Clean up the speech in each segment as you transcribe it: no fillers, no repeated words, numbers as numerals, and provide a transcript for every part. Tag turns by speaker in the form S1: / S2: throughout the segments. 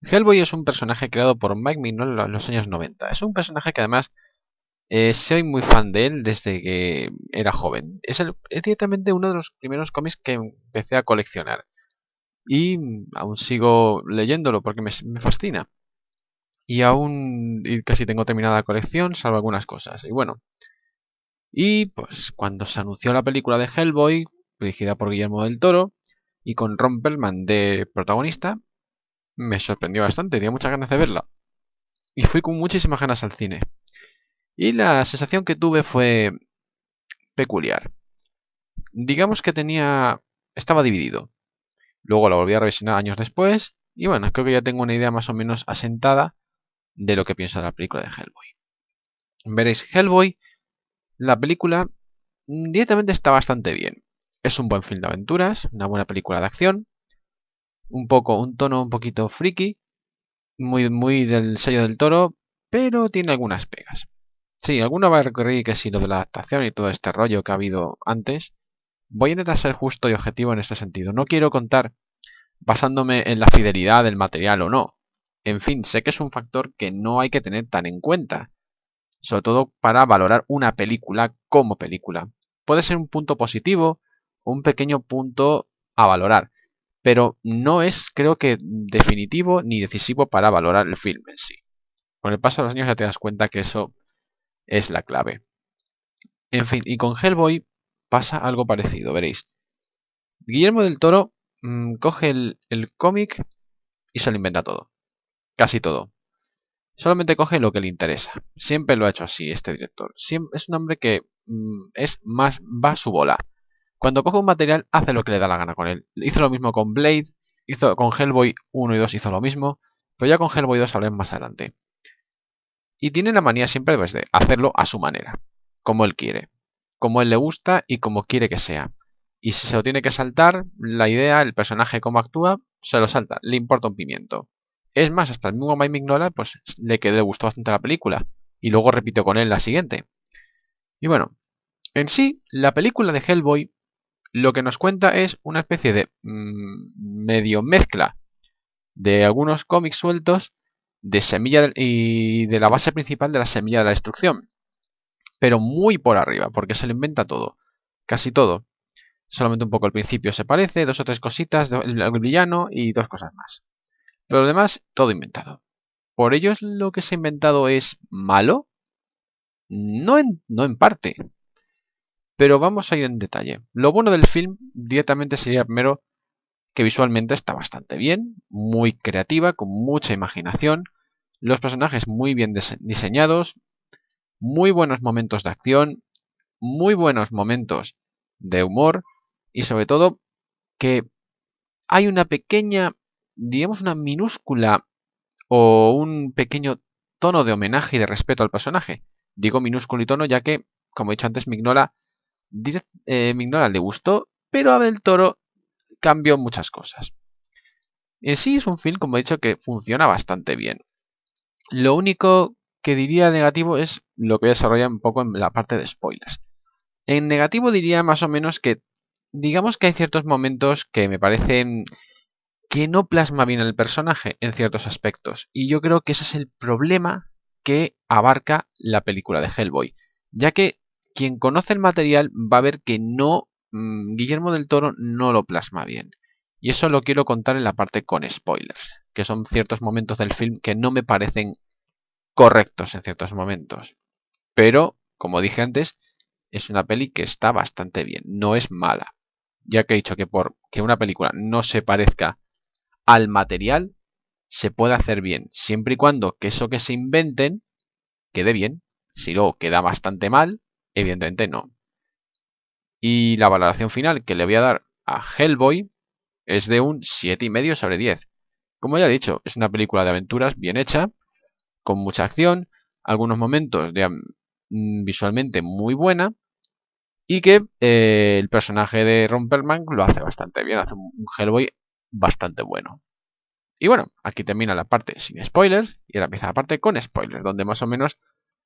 S1: Hellboy es un personaje creado por Mike Mignola en los años 90. Es un personaje que además soy muy fan de él desde que era joven. Es directamente uno de los primeros cómics que empecé a coleccionar. Y aún sigo leyéndolo porque me fascina. Y casi tengo terminada la colección, salvo algunas cosas. Y bueno, y pues cuando se anunció la película de Hellboy, dirigida por Guillermo del Toro, y con Ron Perlman de protagonista, me sorprendió bastante, tenía muchas ganas de verla. Y fui con muchísimas ganas al cine. Y la sensación que tuve fue peculiar. Digamos que estaba dividido. Luego la volví a revisionar años después. Y bueno, creo que ya tengo una idea más o menos asentada de lo que pienso de la película de Hellboy. Veréis, Hellboy, la película directamente está bastante bien. Es un buen film de aventuras, una buena película de acción, un tono un poquito friki, muy del sello del Toro, pero tiene algunas pegas. Sí, alguno va a recurrir que sí, lo de la adaptación y todo este rollo que ha habido antes. Voy a intentar ser justo y objetivo en este sentido. No quiero contar basándome en la fidelidad del material o no. En fin, sé que es un factor que no hay que tener tan en cuenta, sobre todo para valorar una película como película. Puede ser un punto positivo o un pequeño punto a valorar, pero no es, creo que, definitivo ni decisivo para valorar el film en sí. Con el paso de los años ya te das cuenta que eso es la clave. En fin, y con Hellboy pasa algo parecido, veréis. Guillermo del Toro coge el cómic y se lo inventa todo. Casi todo. Solamente coge lo que le interesa. Siempre lo ha hecho así este director. Es un hombre que va a su bola. Cuando coge un material, hace lo que le da la gana con él. Hizo lo mismo con Blade, hizo con Hellboy 1 y 2 hizo lo mismo, pero ya con Hellboy 2 hablaremos más adelante. Y tiene la manía siempre pues, de hacerlo a su manera, como él quiere, como él le gusta y como quiere que sea. Y si se lo tiene que saltar, la idea, el personaje, cómo actúa, se lo salta, le importa un pimiento. Es más, hasta el mismo Mike Mignola, pues le gustó bastante la película. Y luego repitió con él la siguiente. Y bueno, en sí, la película de Hellboy lo que nos cuenta es una especie de medio mezcla de algunos cómics sueltos de y de la base principal de la Semilla de la Destrucción. Pero muy por arriba, porque se lo inventa todo. Casi todo. Solamente un poco al principio se parece, dos o tres cositas, el villano y dos cosas más. Pero lo demás, todo inventado. ¿Por ello es lo que se ha inventado es malo? No en parte. Pero vamos a ir en detalle. Lo bueno del film directamente sería primero que visualmente está bastante bien, muy creativa, con mucha imaginación, los personajes muy bien diseñados, muy buenos momentos de acción, muy buenos momentos de humor y sobre todo que hay una pequeña, digamos una minúscula o un pequeño tono de homenaje y de respeto al personaje. Digo minúsculo y tono ya que, como he dicho antes, Mignola le gustó, pero a Del Toro cambió muchas cosas. En sí es un film, como he dicho, que funciona bastante bien. Lo único que diría negativo es lo que voy a desarrollar un poco en la parte de spoilers. En negativo diría más o menos que, digamos que hay ciertos momentos que me parecen que no plasma bien el personaje en ciertos aspectos. Y yo creo que ese es el problema que abarca la película de Hellboy. Ya que quien conoce el material va a ver que Guillermo del Toro no lo plasma bien. Y eso lo quiero contar en la parte con spoilers, que son ciertos momentos del film que no me parecen correctos en ciertos momentos. Pero, como dije antes, es una peli que está bastante bien, no es mala. Ya que he dicho que por que una película no se parezca al material, se puede hacer bien, siempre y cuando que eso que se inventen quede bien. Si luego queda bastante mal, evidentemente no. Y la valoración final que le voy a dar a Hellboy es de un 7,5/10. Como ya he dicho, es una película de aventuras bien hecha, con mucha acción, algunos momentos visualmente muy buena, y que el personaje de Ron Perlman lo hace bastante bien, hace un Hellboy bastante bueno. Y bueno, aquí termina la parte sin spoilers y ahora empieza la parte con spoilers, donde más o menos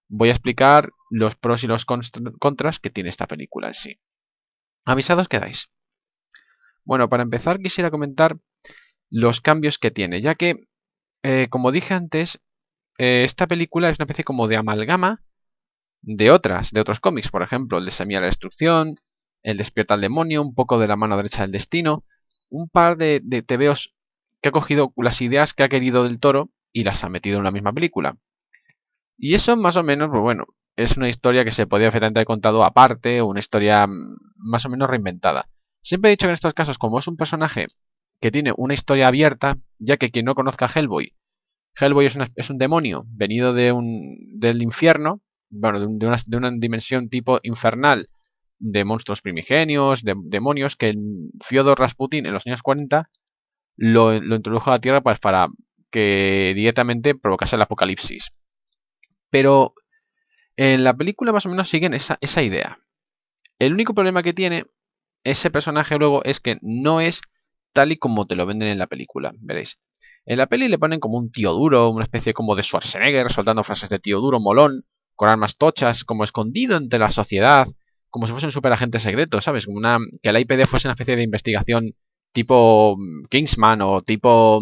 S1: voy a explicar los pros y los contras que tiene esta película en sí. Avisados quedáis. Bueno, para empezar quisiera comentar los cambios que tiene, ya que, como dije antes, esta película es una especie como de amalgama de otros cómics, por ejemplo, el de Semilla de la Destrucción, el Despierta al Demonio, un poco de La Mano Derecha del Destino, un par de tebeos que ha cogido las ideas que ha querido del Toro y las ha metido en la misma película. Y eso más o menos, pues bueno, es una historia que se podría perfectamente haber contado aparte, o una historia más o menos reinventada. Siempre he dicho que en estos casos, como es un personaje que tiene una historia abierta, ya que quien no conozca a Hellboy, Hellboy es un demonio venido del infierno, bueno, de una dimensión tipo infernal, de monstruos primigenios, de demonios, que Fyodor Rasputin en los años 40 lo introdujo a la Tierra pues, para que directamente provocase el apocalipsis. Pero en la película más o menos siguen esa idea. El único problema que tiene ese personaje luego es que no es tal y como te lo venden en la película, veréis. En la peli le ponen como un tío duro, una especie como de Schwarzenegger, soltando frases de tío duro, molón, con armas tochas, como escondido entre la sociedad, como si fuese un superagente secreto, ¿sabes? Como que la IPD fuese una especie de investigación tipo Kingsman o tipo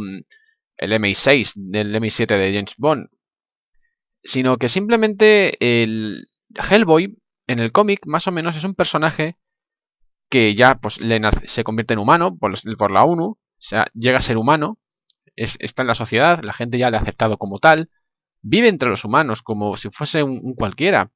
S1: el MI6 del MI7 de James Bond. Sino que simplemente el Hellboy, en el cómic, más o menos es un personaje que ya pues se convierte en humano por la ONU, o sea, llega a ser humano, está en la sociedad, la gente ya le ha aceptado como tal, vive entre los humanos como si fuese un cualquiera,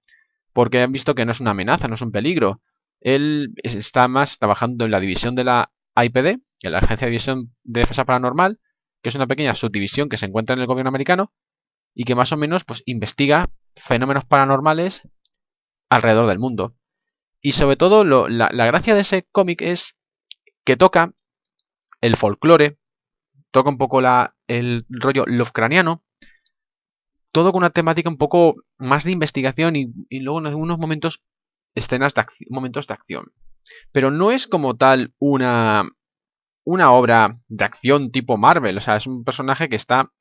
S1: porque han visto que no es una amenaza, no es un peligro. Él está más trabajando en la división de la IPD, en la Agencia de División de Defensa Paranormal, que es una pequeña subdivisión que se encuentra en el gobierno americano y que más o menos pues investiga fenómenos paranormales alrededor del mundo. Y sobre todo la gracia de ese cómic es que toca el folclore, toca un poco el rollo lovecraniano, todo con una temática un poco más de investigación y luego en algunos momentos momentos de acción. Pero no es como tal una obra de acción tipo Marvel, o sea, es un personaje que está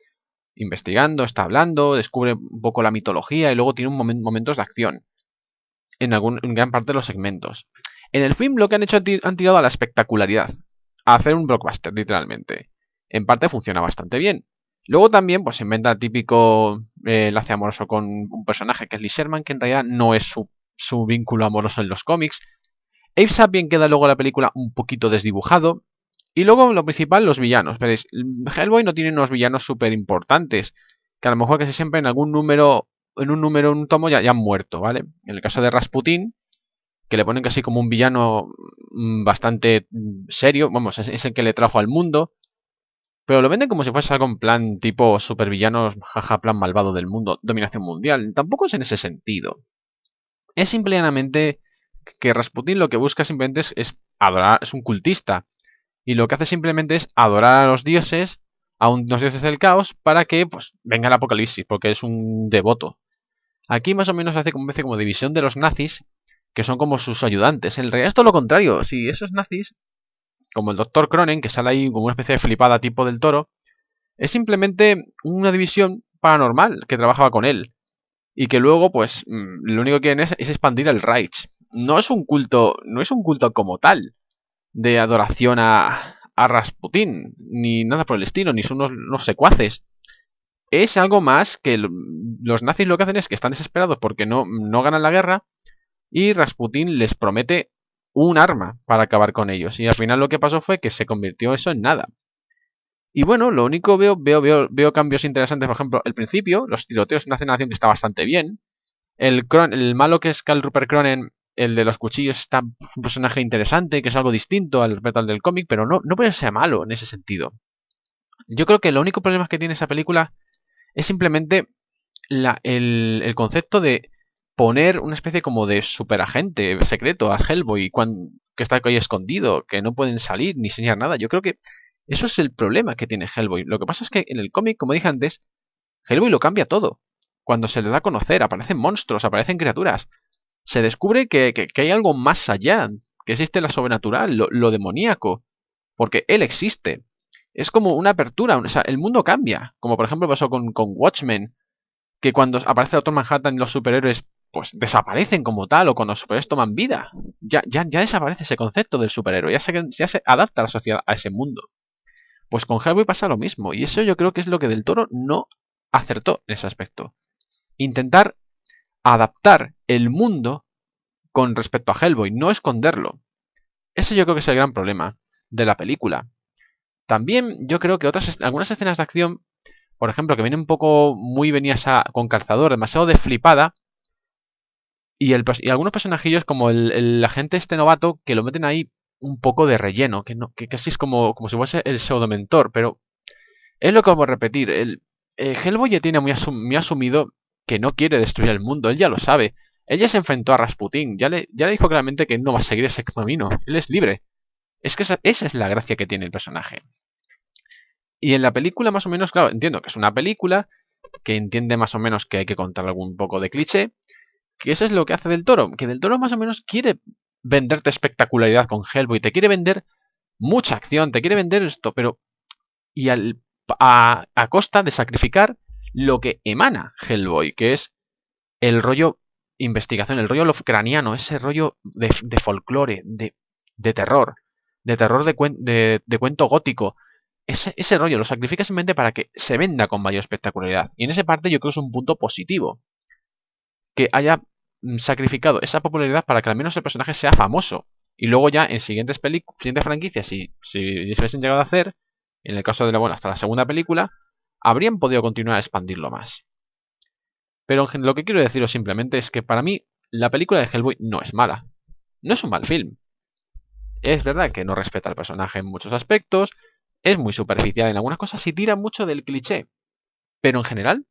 S1: investigando, está hablando, descubre un poco la mitología y luego tiene momentos de acción en gran parte de los segmentos. En el film lo que han hecho han tirado a la espectacularidad, a hacer un blockbuster, literalmente. En parte funciona bastante bien. Luego también pues se inventa el típico enlace amoroso con un personaje que es Lee Sherman, que en realidad no es su vínculo amoroso en los cómics. Abe Sapien queda luego la película un poquito desdibujado. Y luego lo principal, los villanos. Veréis, Hellboy no tiene unos villanos súper importantes, que a lo mejor que siempre en algún número, en un tomo ya han muerto, ¿vale? En el caso de Rasputin, que le ponen casi como un villano bastante serio, vamos, es el que le trajo al mundo, pero lo venden como si fuese algo en plan tipo supervillanos, jaja, plan malvado del mundo, dominación mundial. Tampoco es en ese sentido. Es simplemente que Rasputin lo que busca simplemente es adorar, es un cultista. Y lo que hace simplemente es adorar a los dioses, a unos dioses del caos, para que pues venga el apocalipsis, porque es un devoto. Aquí más o menos hace como una especie como división de los nazis, que son como sus ayudantes. En realidad es todo lo contrario. Si esos nazis, como el Dr. Cronen, que sale ahí como una especie de flipada tipo del Toro, es simplemente una división paranormal que trabajaba con él. Y que luego, pues, lo único que quieren es expandir el Reich. No es un culto como tal de adoración a Rasputín, ni nada por el estilo, ni son unos secuaces. Es algo más que los nazis lo que hacen es que están desesperados porque no ganan la guerra y Rasputín les promete un arma para acabar con ellos. Y al final lo que pasó fue que se convirtió eso en nada. Y bueno, lo único veo cambios interesantes. Por ejemplo, el principio, los tiroteos en una escenación que está bastante bien. El malo que es Karl Rupert Cronen, el de los cuchillos, está un personaje interesante, que es algo distinto al respecto del cómic, pero no puede ser malo en ese sentido. Yo creo que el único problema que tiene esa película es simplemente el concepto de poner una especie como de superagente secreto a Hellboy que está ahí escondido, que no pueden salir ni enseñar nada. Yo creo que eso es el problema que tiene Hellboy. Lo que pasa es que en el cómic, como dije antes, Hellboy lo cambia todo. Cuando se le da a conocer, aparecen monstruos, aparecen criaturas. Se descubre que hay algo más allá, que existe lo sobrenatural, lo demoníaco. Porque él existe. es como una apertura, o sea, el mundo cambia. Como por ejemplo pasó con Watchmen, que cuando aparece el Doctor Manhattan los superhéroes pues desaparecen como tal, o cuando los superhéroes toman vida. Ya desaparece ese concepto del superhéroe, ya se adapta a la sociedad a ese mundo. Pues con Hellboy pasa lo mismo, y eso yo creo que es lo que Del Toro no acertó en ese aspecto. Intentar adaptar el mundo con respecto a Hellboy, no esconderlo. Ese yo creo que es el gran problema de la película. También yo creo que algunas escenas de acción, por ejemplo, que vienen un poco muy venidas con calzador, demasiado de flipada, y algunos personajillos como el agente este novato que lo meten ahí un poco de relleno, que casi es como si fuese el pseudo-mentor, pero es lo que vamos a repetir. Hellboy ya tiene muy asumido que no quiere destruir el mundo, él ya lo sabe. Él ya se enfrentó a Rasputín, ya le dijo claramente que no va a seguir ese camino, él es libre. Es que esa es la gracia que tiene el personaje. Y en la película más o menos, claro, entiendo que es una película, que entiende más o menos que hay que contar algún poco de cliché, que eso es lo que hace Del Toro, que Del Toro más o menos quiere venderte espectacularidad con Hellboy, te quiere vender mucha acción, te quiere vender esto, pero y a costa de sacrificar lo que emana Hellboy, que es el rollo investigación, el rollo lovecraniano, ese rollo de folclore, de terror, de cuento gótico. Ese rollo lo sacrifica simplemente para que se venda con mayor espectacularidad. Y en esa parte yo creo que es un punto positivo. Que haya sacrificado esa popularidad para que al menos el personaje sea famoso. Y luego ya en siguientes franquicias, si se hubiesen llegado a hacer, en el caso de hasta la segunda película, habrían podido continuar a expandirlo más. Pero lo que quiero deciros simplemente es que para mí la película de Hellboy no es mala. No es un mal film. Es verdad que no respeta al personaje en muchos aspectos, es muy superficial en algunas cosas y tira mucho del cliché. Pero en general,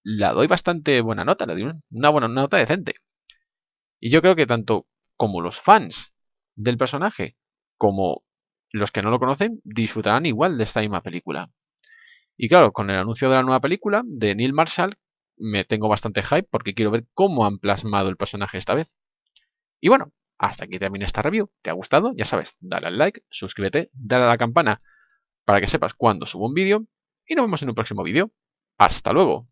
S1: la doy bastante buena nota, le doy una buena nota decente. Y yo creo que tanto como los fans del personaje como los que no lo conocen disfrutarán igual de esta misma película. Y claro, con el anuncio de la nueva película de Neil Marshall me tengo bastante hype porque quiero ver cómo han plasmado el personaje esta vez. Y bueno, hasta aquí termina esta review. ¿Te ha gustado? Ya sabes, dale al like, suscríbete, dale a la campana para que sepas cuando subo un vídeo y nos vemos en un próximo vídeo. ¡Hasta luego!